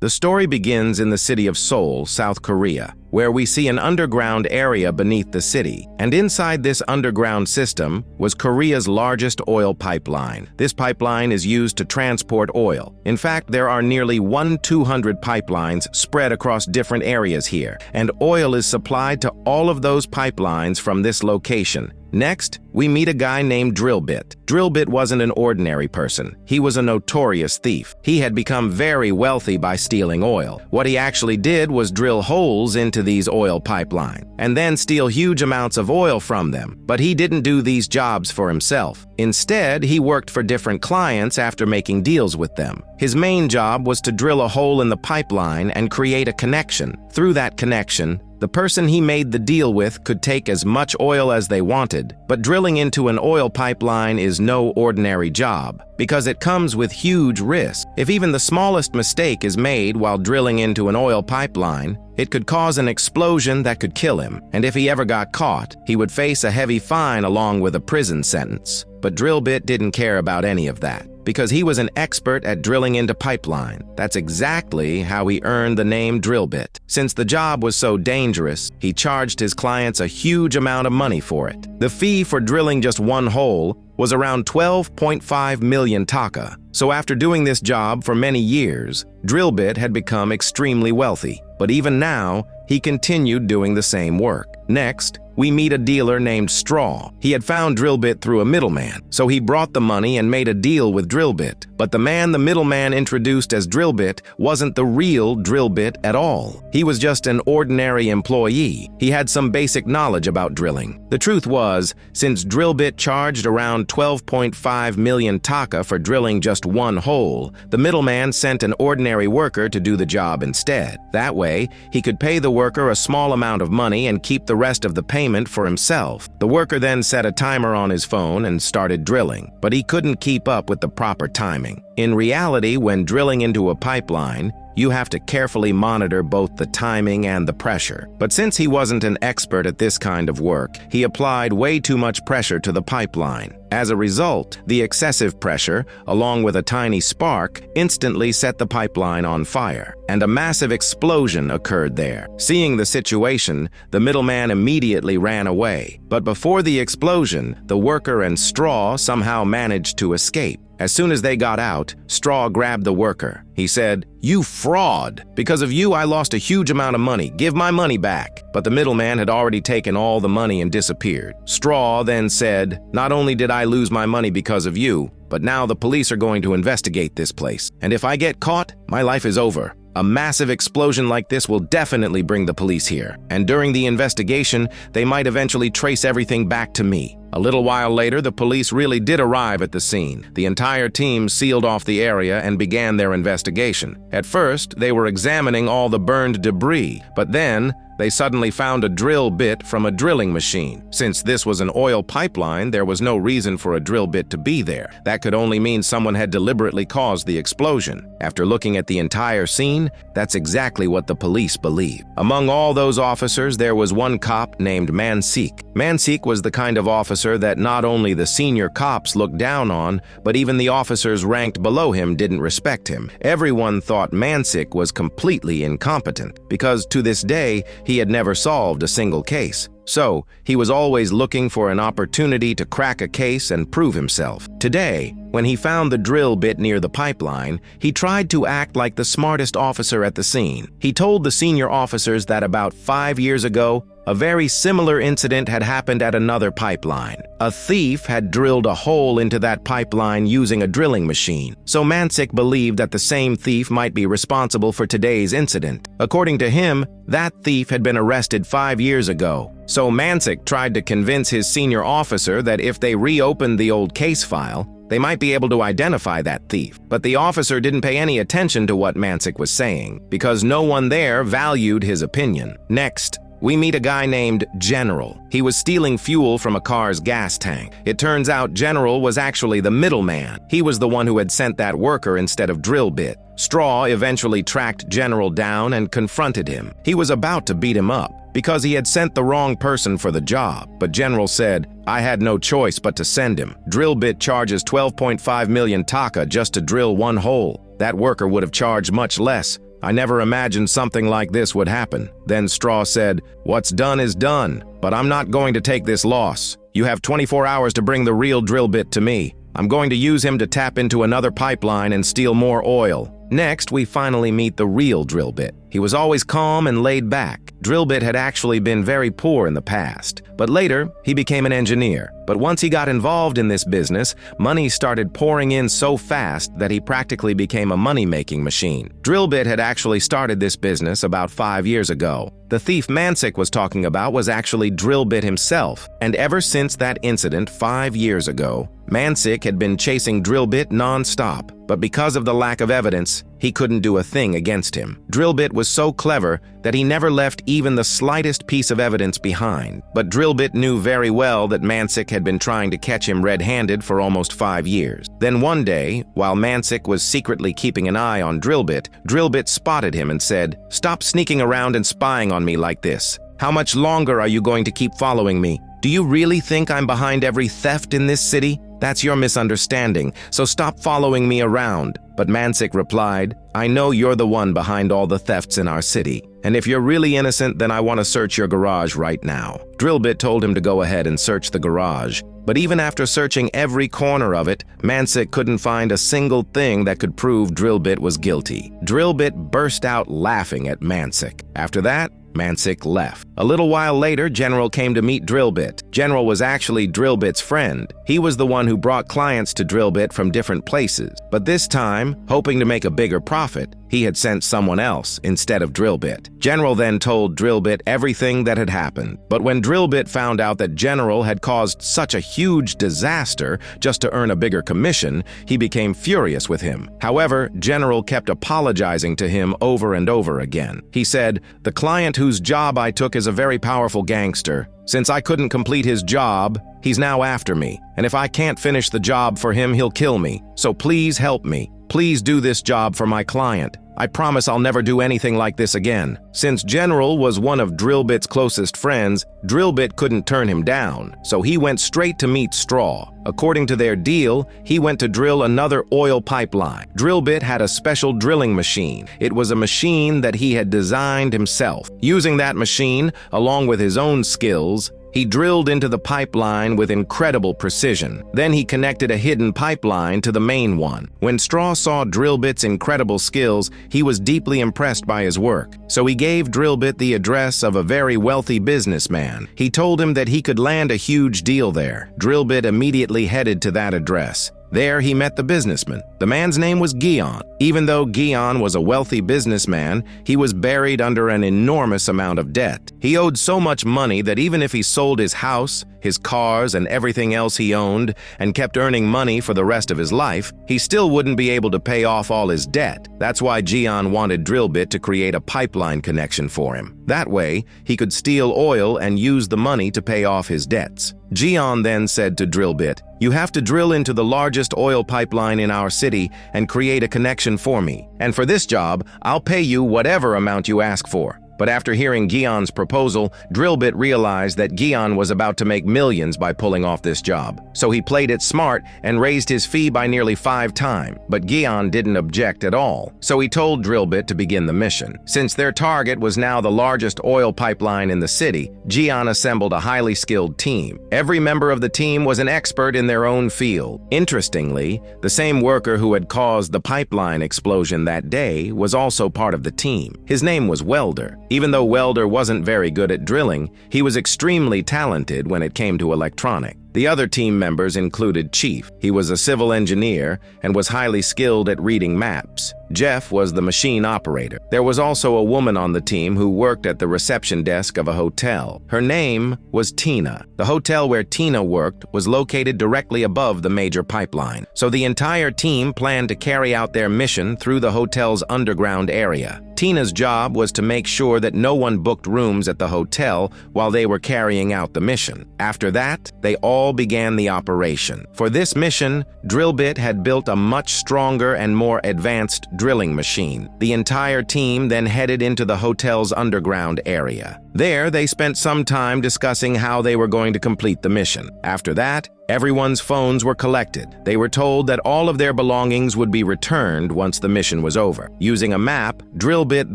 The story begins in the city of Seoul, South Korea, where we see an underground area beneath the city. And inside this underground system was Korea's largest oil pipeline. This pipeline is used to transport oil. In fact, there are nearly 200 pipelines spread across different areas here, and oil is supplied to all of those pipelines from this location. Next, we meet a guy named Drillbit. Drillbit wasn't an ordinary person. He was a notorious thief. He had become very wealthy by stealing oil. What he actually did was drill holes into these oil pipelines and then steal huge amounts of oil from them. But he didn't do these jobs for himself. Instead, he worked for different clients after making deals with them. His main job was to drill a hole in the pipeline and create a connection. Through that connection, the person he made the deal with could take as much oil as they wanted, but drilling into an oil pipeline is no ordinary job, because it comes with huge risk. If even the smallest mistake is made while drilling into an oil pipeline, it could cause an explosion that could kill him, and if he ever got caught, he would face a heavy fine along with a prison sentence. But Drillbit didn't care about any of that, because he was an expert at drilling into pipeline. That's exactly how he earned the name Drillbit. Since the job was so dangerous, he charged his clients a huge amount of money for it. The fee for drilling just one hole was around 12.5 million taka. So after doing this job for many years, Drillbit had become extremely wealthy. But even now, he continued doing the same work. Next, we meet a dealer named Straw. He had found Drillbit through a middleman, so he brought the money and made a deal with Drillbit. But the man the middleman introduced as Drillbit wasn't the real Drillbit at all. He was just an ordinary employee. He had some basic knowledge about drilling. The truth was, since Drillbit charged around 12.5 million taka for drilling just one hole, the middleman sent an ordinary worker to do the job instead. That way, he could pay the worker a small amount of money and keep the rest of the payment for himself. The worker then set a timer on his phone and started drilling, but he couldn't keep up with the proper timing. In reality, when drilling into a pipeline, you have to carefully monitor both the timing and the pressure. But since he wasn't an expert at this kind of work, he applied way too much pressure to the pipeline. As a result, the excessive pressure, along with a tiny spark, instantly set the pipeline on fire, and a massive explosion occurred there. Seeing the situation, the middleman immediately ran away. But before the explosion, the worker and Straw somehow managed to escape. As soon as they got out, Straw grabbed the worker. He said, "You fraud! Because of you, I lost a huge amount of money. Give my money back." But the middleman had already taken all the money and disappeared. Straw then said, "Not only did I lose my money because of you, but now the police are going to investigate this place. And if I get caught, my life is over. A massive explosion like this will definitely bring the police here. And during the investigation, they might eventually trace everything back to me." A little while later, the police really did arrive at the scene. The entire team sealed off the area and began their investigation. At first, they were examining all the burned debris, but then they suddenly found a drill bit from a drilling machine. Since this was an oil pipeline, there was no reason for a drill bit to be there. That could only mean someone had deliberately caused the explosion. After looking at the entire scene, that's exactly what the police believed. Among all those officers, there was one cop named Mansik. Mansik was the kind of officer that not only the senior cops looked down on, but even the officers ranked below him didn't respect him. Everyone thought Mansik was completely incompetent, because to this day, he had never solved a single case. So, he was always looking for an opportunity to crack a case and prove himself. Today, when he found the drill bit near the pipeline, he tried to act like the smartest officer at the scene. He told the senior officers that about 5 years ago, a very similar incident had happened at another pipeline. A thief had drilled a hole into that pipeline using a drilling machine, so Mansik believed that the same thief might be responsible for today's incident. According to him, that thief had been arrested 5 years ago. So Mansik tried to convince his senior officer that if they reopened the old case file, they might be able to identify that thief. But the officer didn't pay any attention to what Mansik was saying, because no one there valued his opinion. Next, we meet a guy named General. He was stealing fuel from a car's gas tank. It turns out General was actually the middleman. He was the one who had sent that worker instead of Drillbit. Straw eventually tracked General down and confronted him. He was about to beat him up because he had sent the wrong person for the job. But General said, "I had no choice but to send him. Drillbit charges 12.5 million taka just to drill one hole. That worker would have charged much less. I never imagined something like this would happen." Then Straw said, "What's done is done, but I'm not going to take this loss. You have 24 hours to bring the real Drillbit to me. I'm going to use him to tap into another pipeline and steal more oil." Next, we finally meet the real Drillbit. He was always calm and laid back. Drillbit had actually been very poor in the past, but later he became an engineer. But once he got involved in this business, money started pouring in so fast that he practically became a money-making machine. Drillbit had actually started this business about 5 years ago. The thief Mansick was talking about was actually Drillbit himself, and ever since that incident 5 years ago, Mansick had been chasing Drillbit non-stop, but because of the lack of evidence, he couldn't do a thing against him. Drillbit was so clever that he never left even the slightest piece of evidence behind. But Drillbit knew very well that Mansick had been trying to catch him red-handed for almost 5 years. Then one day, while Mansick was secretly keeping an eye on Drillbit, Drillbit spotted him and said, "Stop sneaking around and spying on me like this. How much longer are you going to keep following me? Do you really think I'm behind every theft in this city? That's your misunderstanding, so stop following me around." But Mansick replied, "I know you're the one behind all the thefts in our city, and if you're really innocent, then I want to search your garage right now." Drillbit told him to go ahead and search the garage, but even after searching every corner of it, Mansick couldn't find a single thing that could prove Drillbit was guilty. Drillbit burst out laughing at Mansick. After that, Mansick left. A little while later, General came to meet Drillbit. General was actually Drillbit's friend. He was the one who brought clients to Drillbit from different places. But this time, hoping to make a bigger profit, he had sent someone else instead of Drillbit. General then told Drillbit everything that had happened. But when Drillbit found out that General had caused such a huge disaster just to earn a bigger commission, he became furious with him. However, General kept apologizing to him over and over again. He said, "The client whose job I took is a very powerful gangster. Since I couldn't complete his job, he's now after me. And if I can't finish the job for him, he'll kill me. So please help me. Please do this job for my client. I promise I'll never do anything like this again." Since General was one of Drillbit's closest friends, Drillbit couldn't turn him down, so he went straight to meet Straw. According to their deal, he went to drill another oil pipeline. Drillbit had a special drilling machine. It was a machine that he had designed himself. Using that machine, along with his own skills, he drilled into the pipeline with incredible precision. Then he connected a hidden pipeline to the main one. When Straw saw Drillbit's incredible skills, he was deeply impressed by his work. So he gave Drillbit the address of a very wealthy businessman. He told him that he could land a huge deal there. Drillbit immediately headed to that address. There he met the businessman. The man's name was Guion. Even though Guion was a wealthy businessman, he was buried under an enormous amount of debt. He owed so much money that even if he sold his house, his cars, and everything else he owned, and kept earning money for the rest of his life, he still wouldn't be able to pay off all his debt. That's why Guion wanted Drillbit to create a pipeline connection for him. That way, he could steal oil and use the money to pay off his debts. Guion then said to Drillbit, "You have to drill into the largest oil pipeline in our city and create a connection for me. And for this job, I'll pay you whatever amount you ask for." But after hearing Guion's proposal, Drillbit realized that Guion was about to make millions by pulling off this job. So he played it smart and raised his fee by nearly 5 times. But Guion didn't object at all. So he told Drillbit to begin the mission. Since their target was now the largest oil pipeline in the city, Guion assembled a highly skilled team. Every member of the team was an expert in their own field. Interestingly, the same worker who had caused the pipeline explosion that day was also part of the team. His name was Welder. Even though Welder wasn't very good at drilling, he was extremely talented when it came to electronics. The other team members included Chief. He was a civil engineer and was highly skilled at reading maps. Jeff was the machine operator. There was also a woman on the team who worked at the reception desk of a hotel. Her name was Tina. The hotel where Tina worked was located directly above the major pipeline, so the entire team planned to carry out their mission through the hotel's underground area. Tina's job was to make sure that no one booked rooms at the hotel while they were carrying out the mission. After that, they all began the operation. For this mission, Drillbit had built a much stronger and more advanced drilling machine. The entire team then headed into the hotel's underground area. There, they spent some time discussing how they were going to complete the mission. After that, everyone's phones were collected. They were told that all of their belongings would be returned once the mission was over. Using a map, Drillbit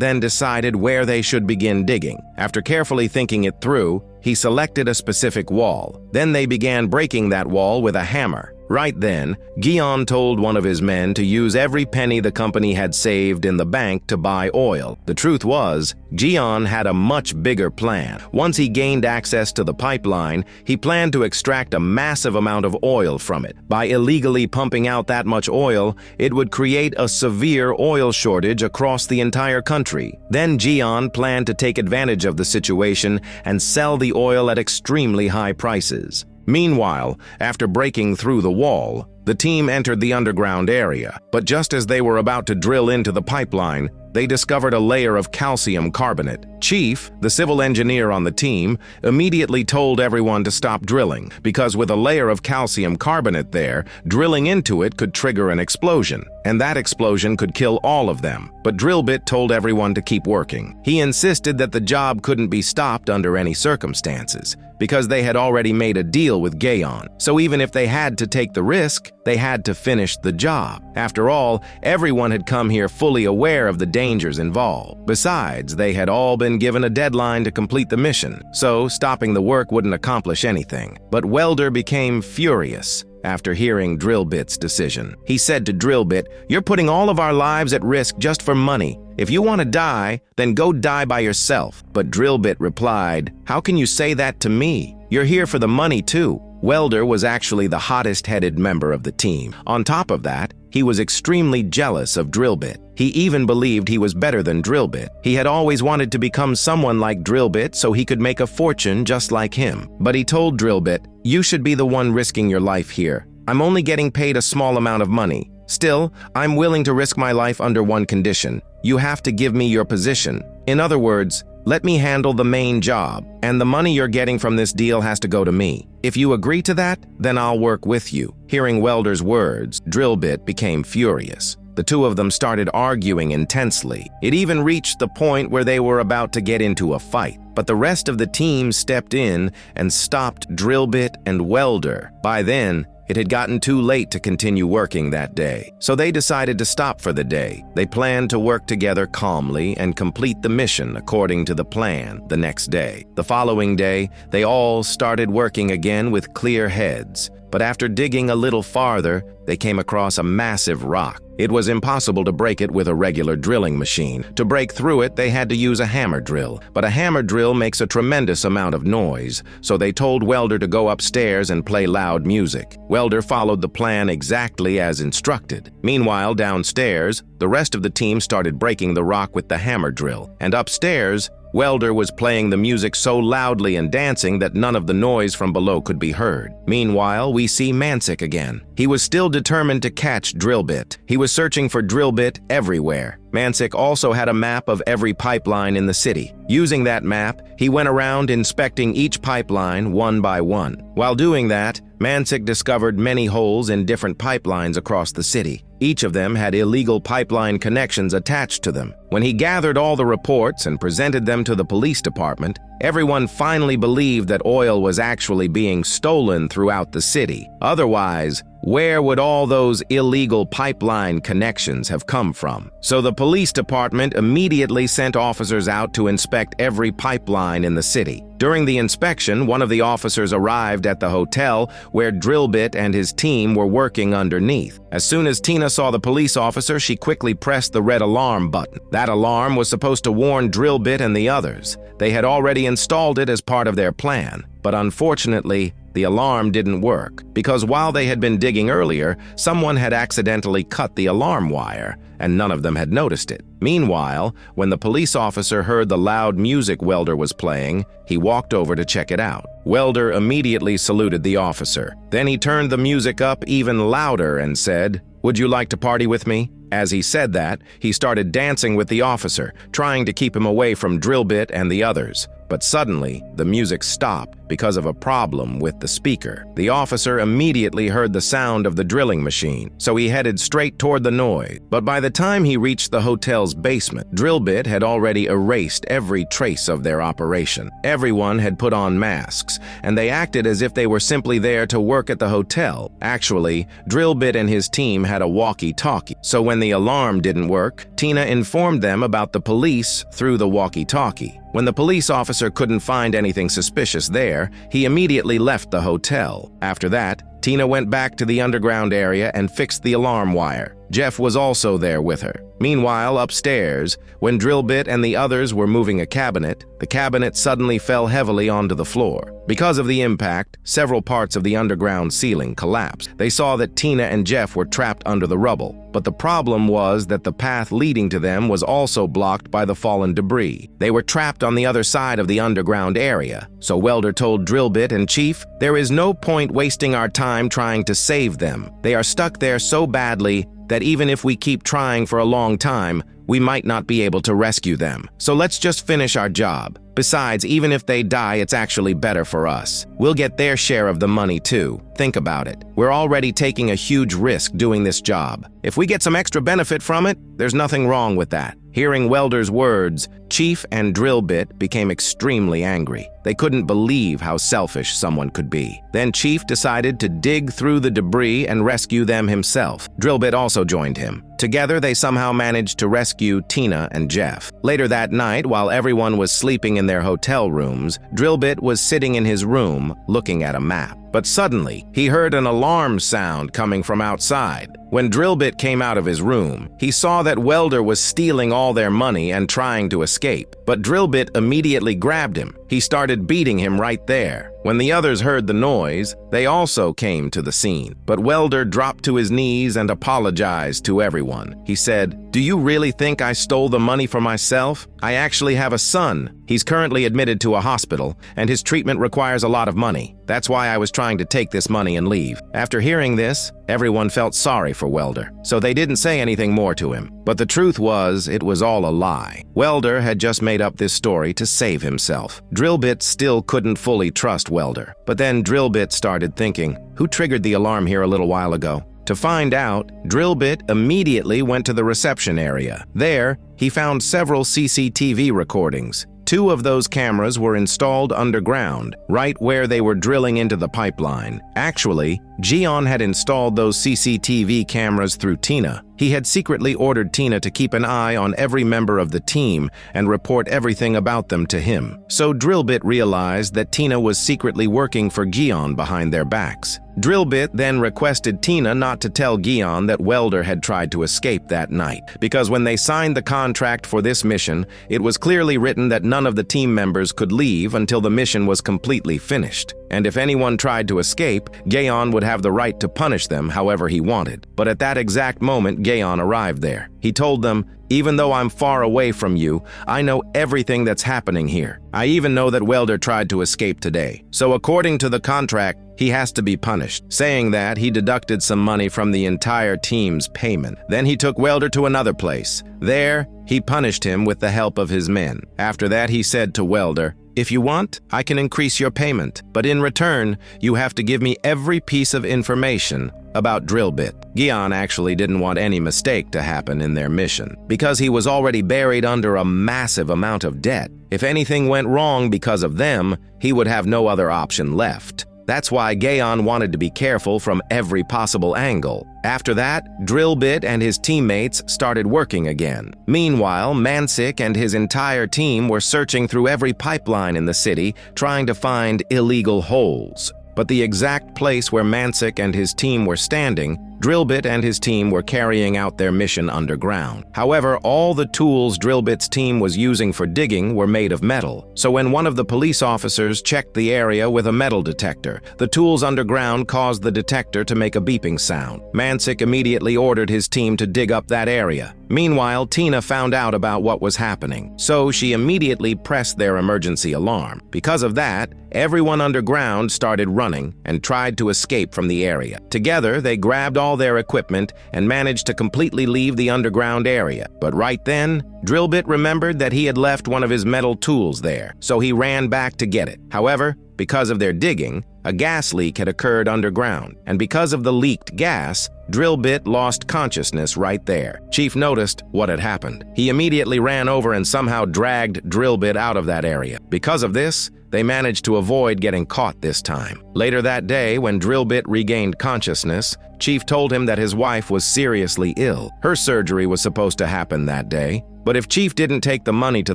then decided where they should begin digging. After carefully thinking it through, he selected a specific wall. Then they began breaking that wall with a hammer. Right then, Guion told one of his men to use every penny the company had saved in the bank to buy oil. The truth was, Guion had a much bigger plan. Once he gained access to the pipeline, he planned to extract a massive amount of oil from it. By illegally pumping out that much oil, it would create a severe oil shortage across the entire country. Then Guion planned to take advantage of the situation and sell the oil at extremely high prices. Meanwhile, after breaking through the wall, the team entered the underground area. But just as they were about to drill into the pipeline, they discovered a layer of calcium carbonate. Chief, the civil engineer on the team, immediately told everyone to stop drilling, because with a layer of calcium carbonate there, drilling into it could trigger an explosion, and that explosion could kill all of them. But Drillbit told everyone to keep working. He insisted that the job couldn't be stopped under any circumstances, because they had already made a deal with Guion. So even if they had to take the risk, they had to finish the job. After all, everyone had come here fully aware of the dangers involved. Besides, they had all been given a deadline to complete the mission, so stopping the work wouldn't accomplish anything. But Welder became furious after hearing Drillbit's decision. He said to Drillbit, "You're putting all of our lives at risk just for money. If you want to die, then go die by yourself." But Drillbit replied, "How can you say that to me? You're here for the money too." Welder was actually the hottest-headed member of the team. On top of that, he was extremely jealous of Drillbit. He even believed he was better than Drillbit. He had always wanted to become someone like Drillbit so he could make a fortune just like him. But he told Drillbit, "You should be the one risking your life here. I'm only getting paid a small amount of money. Still, I'm willing to risk my life under one condition. You have to give me your position. In other words, let me handle the main job, and the money you're getting from this deal has to go to me. If you agree to that, then I'll work with you." Hearing Welder's words, Drillbit became furious. The two of them started arguing intensely. It even reached the point where they were about to get into a fight. But the rest of the team stepped in and stopped Drillbit and Welder. By then, it had gotten too late to continue working that day, so they decided to stop for the day. They planned to work together calmly and complete the mission according to the plan the next day. The following day, they all started working again with clear heads. But after digging a little farther, they came across a massive rock. It was impossible to break it with a regular drilling machine. To break through it, they had to use a hammer drill. But a hammer drill makes a tremendous amount of noise, so they told Welder to go upstairs and play loud music. Welder followed the plan exactly as instructed. Meanwhile, downstairs, the rest of the team started breaking the rock with the hammer drill. And upstairs, Welder was playing the music so loudly and dancing that none of the noise from below could be heard. Meanwhile, we see Mansik again. He was still determined to catch Drillbit. He was searching for Drillbit everywhere. Mansik also had a map of every pipeline in the city. Using that map, he went around inspecting each pipeline one by one. While doing that, Mansik discovered many holes in different pipelines across the city. Each of them had illegal pipeline connections attached to them. When he gathered all the reports and presented them to the police department, everyone finally believed that oil was actually being stolen throughout the city. Otherwise, where would all those illegal pipeline connections have come from? So the police department immediately sent officers out to inspect every pipeline in the city. During the inspection, one of the officers arrived at the hotel where Drillbit and his team were working underneath. As soon as Tina saw the police officer, she quickly pressed the red alarm button. That alarm was supposed to warn Drillbit and the others. They had already installed it as part of their plan. But unfortunately, the alarm didn't work, because while they had been digging earlier, someone had accidentally cut the alarm wire, and none of them had noticed it. Meanwhile, when the police officer heard the loud music Welder was playing, he walked over to check it out. Welder immediately saluted the officer. Then he turned the music up even louder and said, "Would you like to party with me?" As he said that, he started dancing with the officer, trying to keep him away from Drillbit and the others. But suddenly, the music stopped, because of a problem with the speaker. The officer immediately heard the sound of the drilling machine, so he headed straight toward the noise. But by the time he reached the hotel's basement, Drillbit had already erased every trace of their operation. Everyone had put on masks, and they acted as if they were simply there to work at the hotel. Actually, Drillbit and his team had a walkie-talkie, so when the alarm didn't work, Tina informed them about the police through the walkie-talkie. When the police officer couldn't find anything suspicious there, he immediately left the hotel. After that, Tina went back to the underground area and fixed the alarm wire. Jeff was also there with her. Meanwhile, upstairs, when Drillbit and the others were moving a cabinet, the cabinet suddenly fell heavily onto the floor. Because of the impact, several parts of the underground ceiling collapsed. They saw that Tina and Jeff were trapped under the rubble, but the problem was that the path leading to them was also blocked by the fallen debris. They were trapped on the other side of the underground area, so Welder told Drillbit and Chief, "There is no point wasting our time trying to save them. They are stuck there so badly that even if we keep trying for a long time, we might not be able to rescue them. So let's just finish our job. Besides, even if they die, it's actually better for us. We'll get their share of the money too. Think about it. We're already taking a huge risk doing this job. If we get some extra benefit from it, there's nothing wrong with that." Hearing Welder's words, Chief and Drillbit became extremely angry. They couldn't believe how selfish someone could be. Then Chief decided to dig through the debris and rescue them himself. Drillbit also joined him. Together, they somehow managed to rescue Tina and Jeff. Later that night, while everyone was sleeping in their hotel rooms, Drillbit was sitting in his room looking at a map. But suddenly, he heard an alarm sound coming from outside. When Drillbit came out of his room, he saw that Welder was stealing all their money and trying to escape. But Drillbit immediately grabbed him. He started beating him right there. When the others heard the noise, they also came to the scene. But Welder dropped to his knees and apologized to everyone. He said, "Do you really think I stole the money for myself? I actually have a son. He's currently admitted to a hospital, and his treatment requires a lot of money. That's why I was trying to take this money and leave." After hearing this, everyone felt sorry for Welder, so they didn't say anything more to him. But the truth was, it was all a lie. Welder had just made up this story to save himself. Drillbit still couldn't fully trust Welder. But then Drillbit started thinking, who triggered the alarm here a little while ago? To find out, Drillbit immediately went to the reception area. There, he found several CCTV recordings. 2 of those cameras were installed underground, right where they were drilling into the pipeline. Actually, Gian had installed those CCTV cameras through Tina. He had secretly ordered Tina to keep an eye on every member of the team and report everything about them to him. So Drillbit realized that Tina was secretly working for Gian behind their backs. Drillbit then requested Tina not to tell Gian that Welder had tried to escape that night, because when they signed the contract for this mission, it was clearly written that none of the team members could leave until the mission was completely finished. And if anyone tried to escape, Gian would have the right to punish them however he wanted. But at that exact moment, Gian arrived there. He told them, "Even though I'm far away from you, I know everything that's happening here. I even know that Welder tried to escape today. So according to the contract, he has to be punished." Saying that, he deducted some money from the entire team's payment. Then he took Welder to another place. There, he punished him with the help of his men. After that, he said to Welder, "If you want, I can increase your payment, but in return, you have to give me every piece of information about Drillbit." Gian actually didn't want any mistake to happen in their mission, because he was already buried under a massive amount of debt. If anything went wrong because of them, he would have no other option left. That's why Gian wanted to be careful from every possible angle. After that, Drillbit and his teammates started working again. Meanwhile, Mansik and his entire team were searching through every pipeline in the city, trying to find illegal holes. But the exact place where Mansik and his team were standing, Drillbit and his team were carrying out their mission underground. However, all the tools Drillbit's team was using for digging were made of metal. So when one of the police officers checked the area with a metal detector, the tools underground caused the detector to make a beeping sound. Mansik immediately ordered his team to dig up that area. Meanwhile, Tina found out about what was happening, so she immediately pressed their emergency alarm. Because of that, everyone underground started running and tried to escape from the area. Together, they grabbed all their equipment and managed to completely leave the underground area. But right then, Drillbit remembered that he had left one of his metal tools there, so he ran back to get it. However, because of their digging, a gas leak had occurred underground, and because of the leaked gas, Drillbit lost consciousness right there. Chief noticed what had happened. He immediately ran over and somehow dragged Drillbit out of that area. Because of this, they managed to avoid getting caught this time. Later that day, when Drillbit regained consciousness, Chief told him that his wife was seriously ill. Her surgery was supposed to happen that day, but if Chief didn't take the money to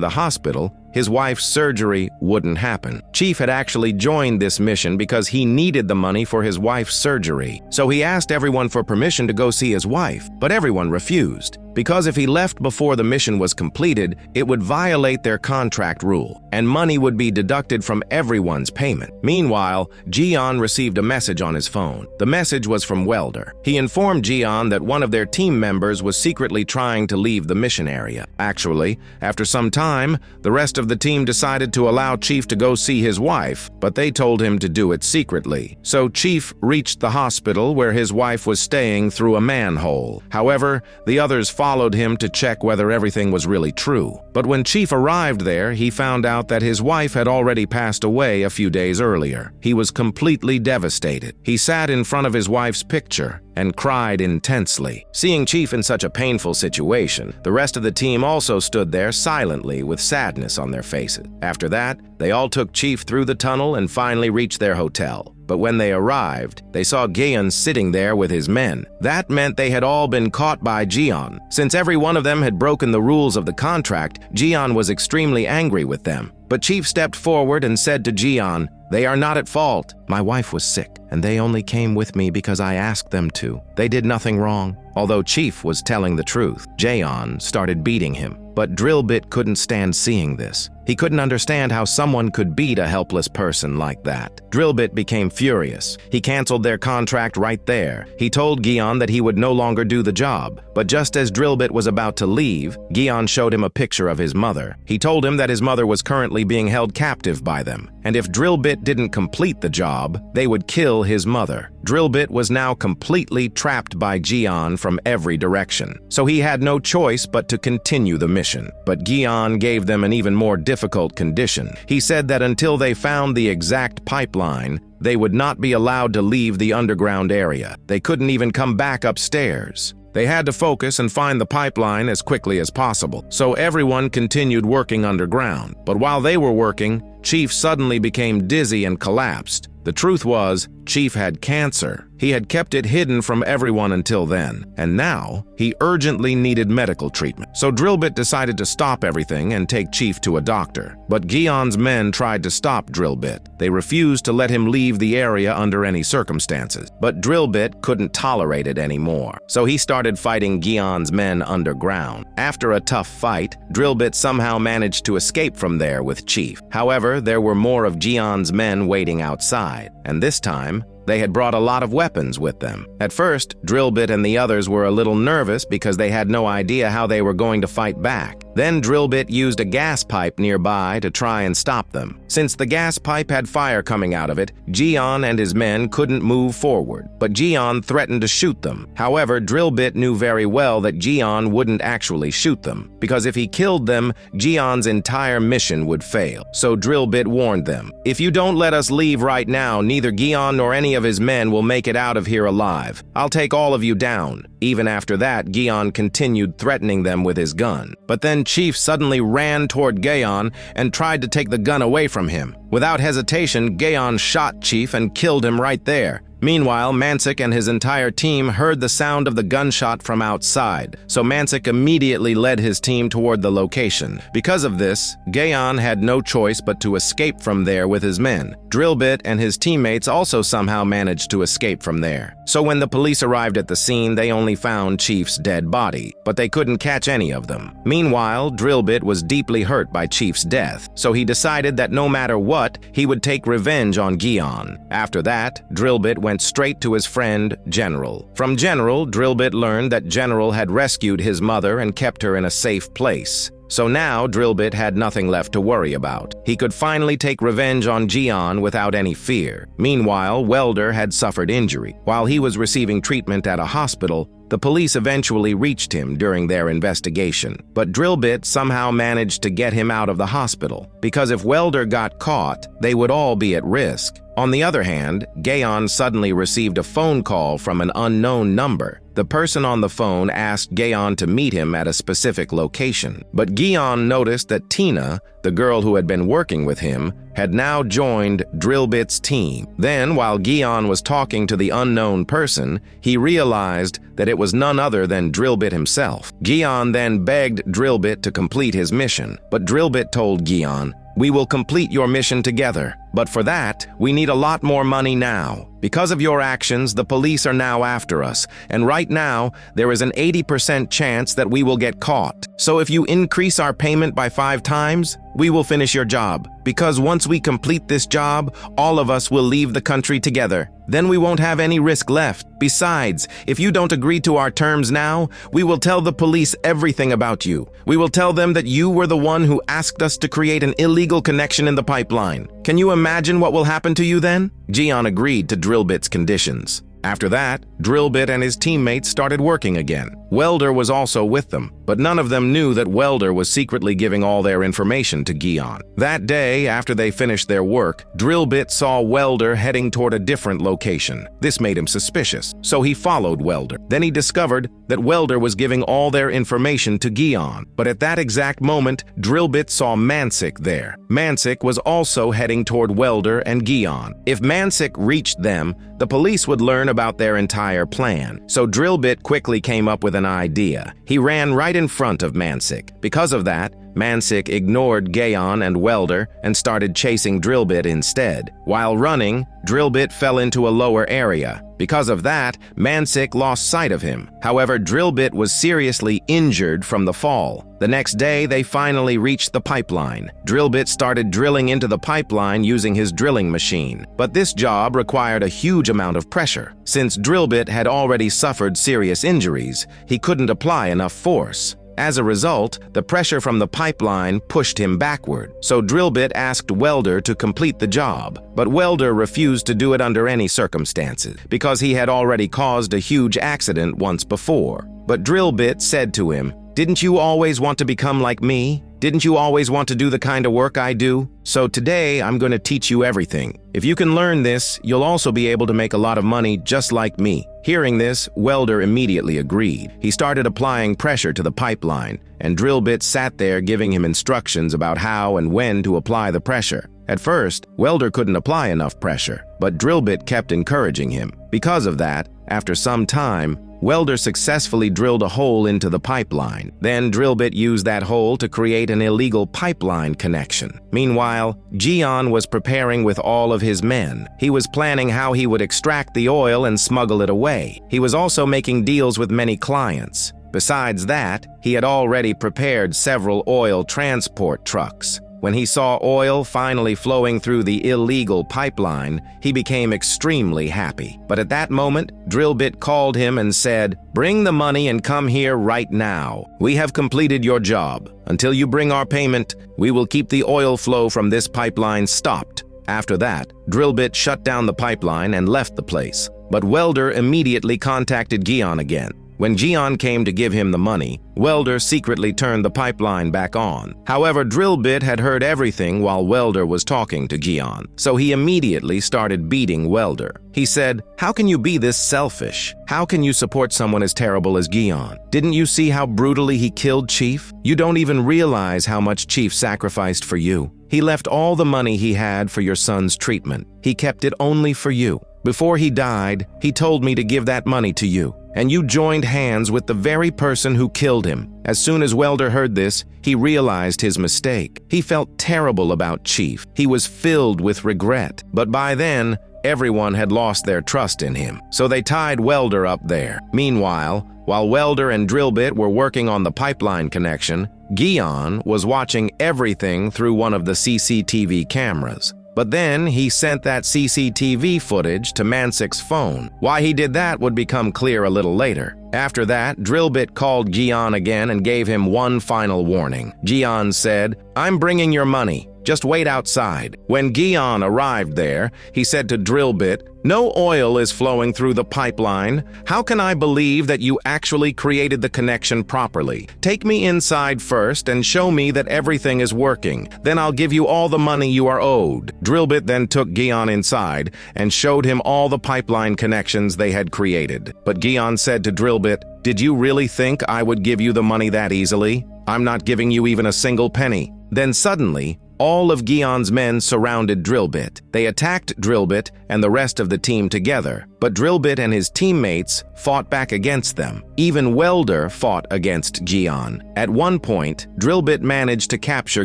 the hospital, his wife's surgery wouldn't happen. Chief had actually joined this mission because he needed the money for his wife's surgery. So he asked everyone for permission to go see his wife, but everyone refused. Because if he left before the mission was completed, it would violate their contract rule, and money would be deducted from everyone's payment. Meanwhile, Gian received a message on his phone. The message was from Welder. He informed Gian that one of their team members was secretly trying to leave the mission area. Actually, after some time, the rest of the team decided to allow Chief to go see his wife, but they told him to do it secretly. So Chief reached the hospital where his wife was staying through a manhole. However, the others followed him to check whether everything was really true. But when Chief arrived there, he found out that his wife had already passed away a few days earlier. He was completely devastated. He sat in front of his wife's picture and cried intensely. Seeing Chief in such a painful situation, the rest of the team also stood there silently with sadness on their faces. After that, they all took Chief through the tunnel and finally reached their hotel. But when they arrived, they saw Gian sitting there with his men. That meant they had all been caught by Gian. Since every one of them had broken the rules of the contract, Gian was extremely angry with them. But Chief stepped forward and said to Gian, "They are not at fault. My wife was sick, and they only came with me because I asked them to. They did nothing wrong." Although Chief was telling the truth, Gian started beating him. But Drillbit couldn't stand seeing this. He couldn't understand how someone could beat a helpless person like that. Drillbit became furious. He canceled their contract right there. He told Gian that he would no longer do the job. But just as Drillbit was about to leave, Gian showed him a picture of his mother. He told him that his mother was currently being held captive by them, and if Drillbit didn't complete the job, they would kill his mother. Drillbit was now completely trapped by Gian from every direction, so he had no choice but to continue the mission. But Gian gave them an even more difficult condition. He said that until they found the exact pipeline, they would not be allowed to leave the underground area. They couldn't even come back upstairs. They had to focus and find the pipeline as quickly as possible, so everyone continued working underground. But while they were working, Chief suddenly became dizzy and collapsed. The truth was, Chief had cancer. He had kept it hidden from everyone until then, and now he urgently needed medical treatment. So Drillbit decided to stop everything and take Chief to a doctor. But Gion's men tried to stop Drillbit. They refused to let him leave the area under any circumstances. But Drillbit couldn't tolerate it anymore, so he started fighting Gion's men underground. After a tough fight, Drillbit somehow managed to escape from there with Chief. However, there were more of Gion's men waiting outside, and this time, they had brought a lot of weapons with them. At first, Drillbit and the others were a little nervous because they had no idea how they were going to fight back. Then Drillbit used a gas pipe nearby to try and stop them. Since the gas pipe had fire coming out of it, Gian and his men couldn't move forward, but Gian threatened to shoot them. However, Drillbit knew very well that Gian wouldn't actually shoot them, because if he killed them, Gion's entire mission would fail. So Drillbit warned them, "If you don't let us leave right now, neither Gian nor any of his men will make it out of here alive. I'll take all of you down." Even after that, Gian continued threatening them with his gun. But then Chief suddenly ran toward Gian and tried to take the gun away from him. Without hesitation, Gian shot Chief and killed him right there. Meanwhile, Mansik and his entire team heard the sound of the gunshot from outside, so Mansik immediately led his team toward the location. Because of this, Gian had no choice but to escape from there with his men. Drillbit and his teammates also somehow managed to escape from there. So when the police arrived at the scene, they only found Chief's dead body, but they couldn't catch any of them. Meanwhile, Drillbit was deeply hurt by Chief's death, so he decided that no matter what, he would take revenge on Gian. After that, Drillbit went went straight to his friend, General. From General, Drillbit learned that General had rescued his mother and kept her in a safe place. So now Drillbit had nothing left to worry about. He could finally take revenge on Gian without any fear. Meanwhile, Welder had suffered injury. While he was receiving treatment at a hospital, the police eventually reached him during their investigation. But Drillbit somehow managed to get him out of the hospital, because if Welder got caught, they would all be at risk. On the other hand, Gaon suddenly received a phone call from an unknown number. The person on the phone asked Gaon to meet him at a specific location. But Gaon noticed that Tina, the girl who had been working with him, had now joined Drillbit's team. Then, while Gaon was talking to the unknown person, he realized that it was none other than Drillbit himself. Gaon then begged Drillbit to complete his mission, but Drillbit told Gaon, "We will complete your mission together, but for that, we need a lot more money now. Because of your actions, the police are now after us, and right now, there is an 80% chance that we will get caught. So if you increase our payment by 5 times, we will finish your job. Because once we complete this job, all of us will leave the country together. Then we won't have any risk left. Besides, if you don't agree to our terms now, we will tell the police everything about you. We will tell them that you were the one who asked us to create an illegal connection in the pipeline. Can you imagine what will happen to you then?" Gian agreed to Drillbit's conditions. After that, Drillbit and his teammates started working again. Welder was also with them, but none of them knew that Welder was secretly giving all their information to Gian. That day, after they finished their work, Drillbit saw Welder heading toward a different location. This made him suspicious, so he followed Welder. Then he discovered that Welder was giving all their information to Gian. But at that exact moment, Drillbit saw Mansik there. Mansik was also heading toward Welder and Gian. If Mansik reached them, the police would learn about their entire plan. So Drillbit quickly came up with an idea. He ran right in front of Mansik. Because of that, Mansik ignored Gaon and Welder and started chasing Drillbit instead. While running, Drillbit fell into a lower area. Because of that, Mansik lost sight of him. However, Drillbit was seriously injured from the fall. The next day, they finally reached the pipeline. Drillbit started drilling into the pipeline using his drilling machine. But this job required a huge amount of pressure. Since Drillbit had already suffered serious injuries, he couldn't apply enough force. As a result, the pressure from the pipeline pushed him backward. So Drillbit asked Welder to complete the job, but Welder refused to do it under any circumstances because he had already caused a huge accident once before. But Drillbit said to him, "Didn't you always want to become like me? Didn't you always want to do the kind of work I do? So today, I'm going to teach you everything. If you can learn this, you'll also be able to make a lot of money just like me." Hearing this, Welder immediately agreed. He started applying pressure to the pipeline, and Drillbit sat there giving him instructions about how and when to apply the pressure. At first, Welder couldn't apply enough pressure, but Drillbit kept encouraging him. Because of that, after some time, Welder successfully drilled a hole into the pipeline. Then Drillbit used that hole to create an illegal pipeline connection. Meanwhile, Gian was preparing with all of his men. He was planning how he would extract the oil and smuggle it away. He was also making deals with many clients. Besides that, he had already prepared several oil transport trucks. When he saw oil finally flowing through the illegal pipeline, he became extremely happy. But at that moment, Drillbit called him and said, "Bring the money and come here right now. We have completed your job. Until you bring our payment, we will keep the oil flow from this pipeline stopped." After that, Drillbit shut down the pipeline and left the place. But Welder immediately contacted Gian again. When Gian came to give him the money, Welder secretly turned the pipeline back on. However, Drillbit had heard everything while Welder was talking to Gian, so he immediately started beating Welder. He said, "How can you be this selfish? How can you support someone as terrible as Gian? Didn't you see how brutally he killed Chief? You don't even realize how much Chief sacrificed for you. He left all the money he had for your son's treatment. He kept it only for you. Before he died, he told me to give that money to you. And you joined hands with the very person who killed him." As soon as Welder heard this, he realized his mistake. He felt terrible about Chief. He was filled with regret. But by then, everyone had lost their trust in him. So they tied Welder up there. Meanwhile, while Welder and Drillbit were working on the pipeline connection, Gian was watching everything through one of the CCTV cameras. But then he sent that CCTV footage to Mansik's phone. Why he did that would become clear a little later. After that, Drillbit called Gian again and gave him one final warning. Gian said, "I'm bringing your money. Just wait outside." When Gian arrived there, he said to Drillbit, "No oil is flowing through the pipeline. How can I believe that you actually created the connection properly? Take me inside first and show me that everything is working. Then I'll give you all the money you are owed." Drillbit then took Gian inside and showed him all the pipeline connections they had created. But Gian said to Drillbit, "Did you really think I would give you the money that easily? I'm not giving you even a single penny." Then suddenly, all of Gian's men surrounded Drillbit. They attacked Drillbit and the rest of the team together, but Drillbit and his teammates fought back against them. Even Welder fought against Gian. At one point, Drillbit managed to capture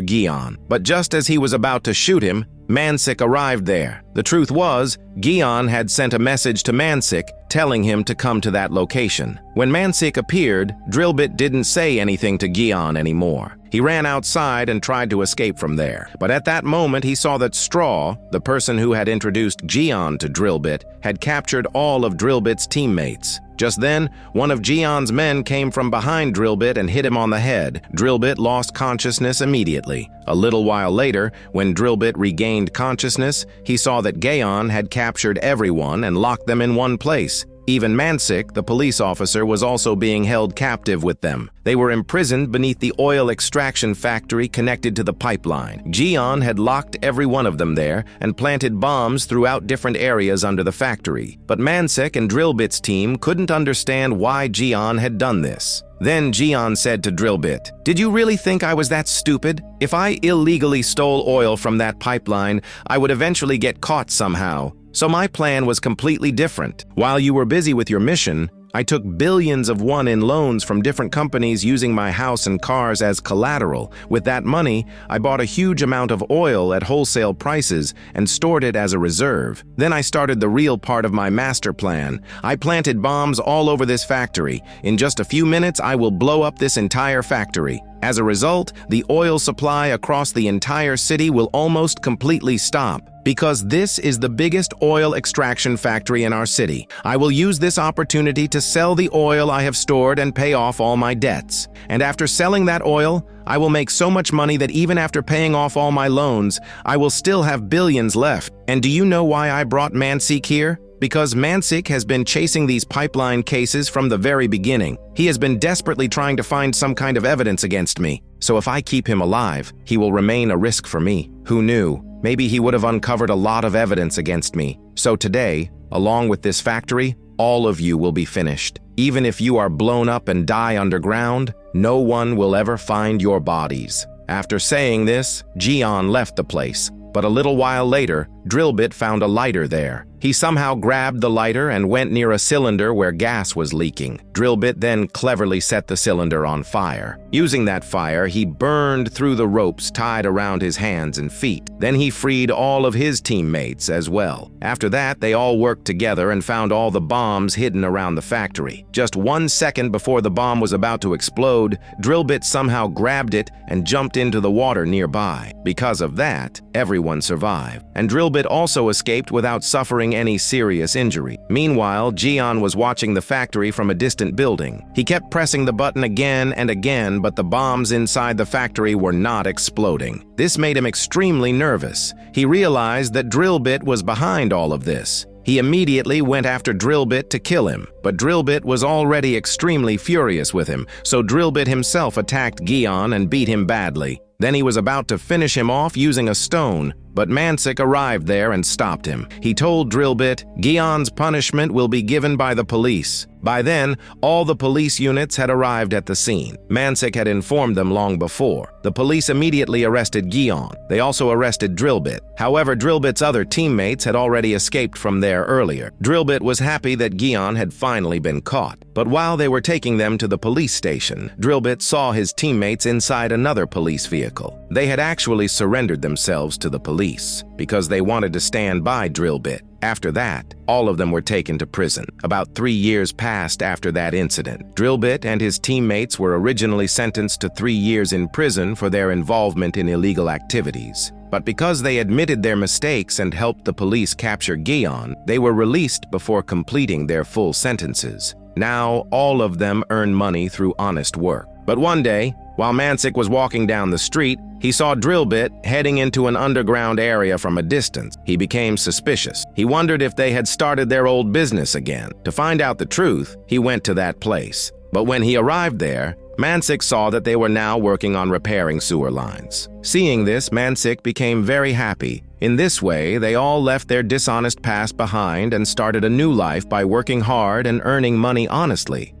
Gian, but just as he was about to shoot him, Mansik arrived there. The truth was, Gian had sent a message to Mansik telling him to come to that location. When Mansik appeared, Drillbit didn't say anything to Gian anymore. He ran outside and tried to escape from there. But at that moment, he saw that Straw, the person who had introduced Gian to Drillbit, had captured all of Drillbit's teammates. Just then, one of Gian's men came from behind Drillbit and hit him on the head. Drillbit lost consciousness immediately. A little while later, when Drillbit regained consciousness, he saw that Gian had captured everyone and locked them in one place. Even Mansik, the police officer, was also being held captive with them. They were imprisoned beneath the oil extraction factory connected to the pipeline. Gian had locked every one of them there and planted bombs throughout different areas under the factory. But Mansik and Drillbit's team couldn't understand why Gian had done this. Then Gian said to Drillbit, "Did you really think I was that stupid? If I illegally stole oil from that pipeline, I would eventually get caught somehow. So my plan was completely different. While you were busy with your mission, I took billions of won in loans from different companies using my house and cars as collateral. With that money, I bought a huge amount of oil at wholesale prices and stored it as a reserve. Then I started the real part of my master plan. I planted bombs all over this factory. In just a few minutes, I will blow up this entire factory. As a result, the oil supply across the entire city will almost completely stop. Because this is the biggest oil extraction factory in our city. I will use this opportunity to sell the oil I have stored and pay off all my debts. And after selling that oil, I will make so much money that even after paying off all my loans, I will still have billions left. And do you know why I brought Mansik here? Because Mansik has been chasing these pipeline cases from the very beginning. He has been desperately trying to find some kind of evidence against me. So if I keep him alive, he will remain a risk for me. Who knew? Maybe he would have uncovered a lot of evidence against me. So today, along with this factory, all of you will be finished. Even if you are blown up and die underground, no one will ever find your bodies." After saying this, Gian left the place. But a little while later, Drillbit found a lighter there. He somehow grabbed the lighter and went near a cylinder where gas was leaking. Drillbit then cleverly set the cylinder on fire. Using that fire, he burned through the ropes tied around his hands and feet. Then he freed all of his teammates as well. After that, they all worked together and found all the bombs hidden around the factory. Just 1 second before the bomb was about to explode, Drillbit somehow grabbed it and jumped into the water nearby. Because of that, everyone survived. And Drillbit also escaped without suffering any serious injury. Meanwhile, Gian was watching the factory from a distant building. He kept pressing the button again and again, but the bombs inside the factory were not exploding. This made him extremely nervous. He realized that Drillbit was behind all of this. He immediately went after Drillbit to kill him, but Drillbit was already extremely furious with him, so Drillbit himself attacked Gian and beat him badly. Then he was about to finish him off using a stone, but Mansik arrived there and stopped him. He told Drillbit, "Gian's punishment will be given by the police." By then, all the police units had arrived at the scene. Mansik had informed them long before. The police immediately arrested Gian. They also arrested Drillbit. However, Drillbit's other teammates had already escaped from there earlier. Drillbit was happy that Gian had finally been caught. But while they were taking them to the police station, Drillbit saw his teammates inside another police vehicle. They had actually surrendered themselves to the police because they wanted to stand by Drillbit. After that, all of them were taken to prison. About 3 years passed after that incident. Drillbit and his teammates were originally sentenced to 3 years in prison for their involvement in illegal activities. But because they admitted their mistakes and helped the police capture Guion, they were released before completing their full sentences. Now, all of them earn money through honest work. But one day, while Mansik was walking down the street, he saw Drillbit heading into an underground area from a distance. He became suspicious. He wondered if they had started their old business again. To find out the truth, he went to that place. But when he arrived there, Mansik saw that they were now working on repairing sewer lines. Seeing this, Mansik became very happy. In this way, they all left their dishonest past behind and started a new life by working hard and earning money honestly.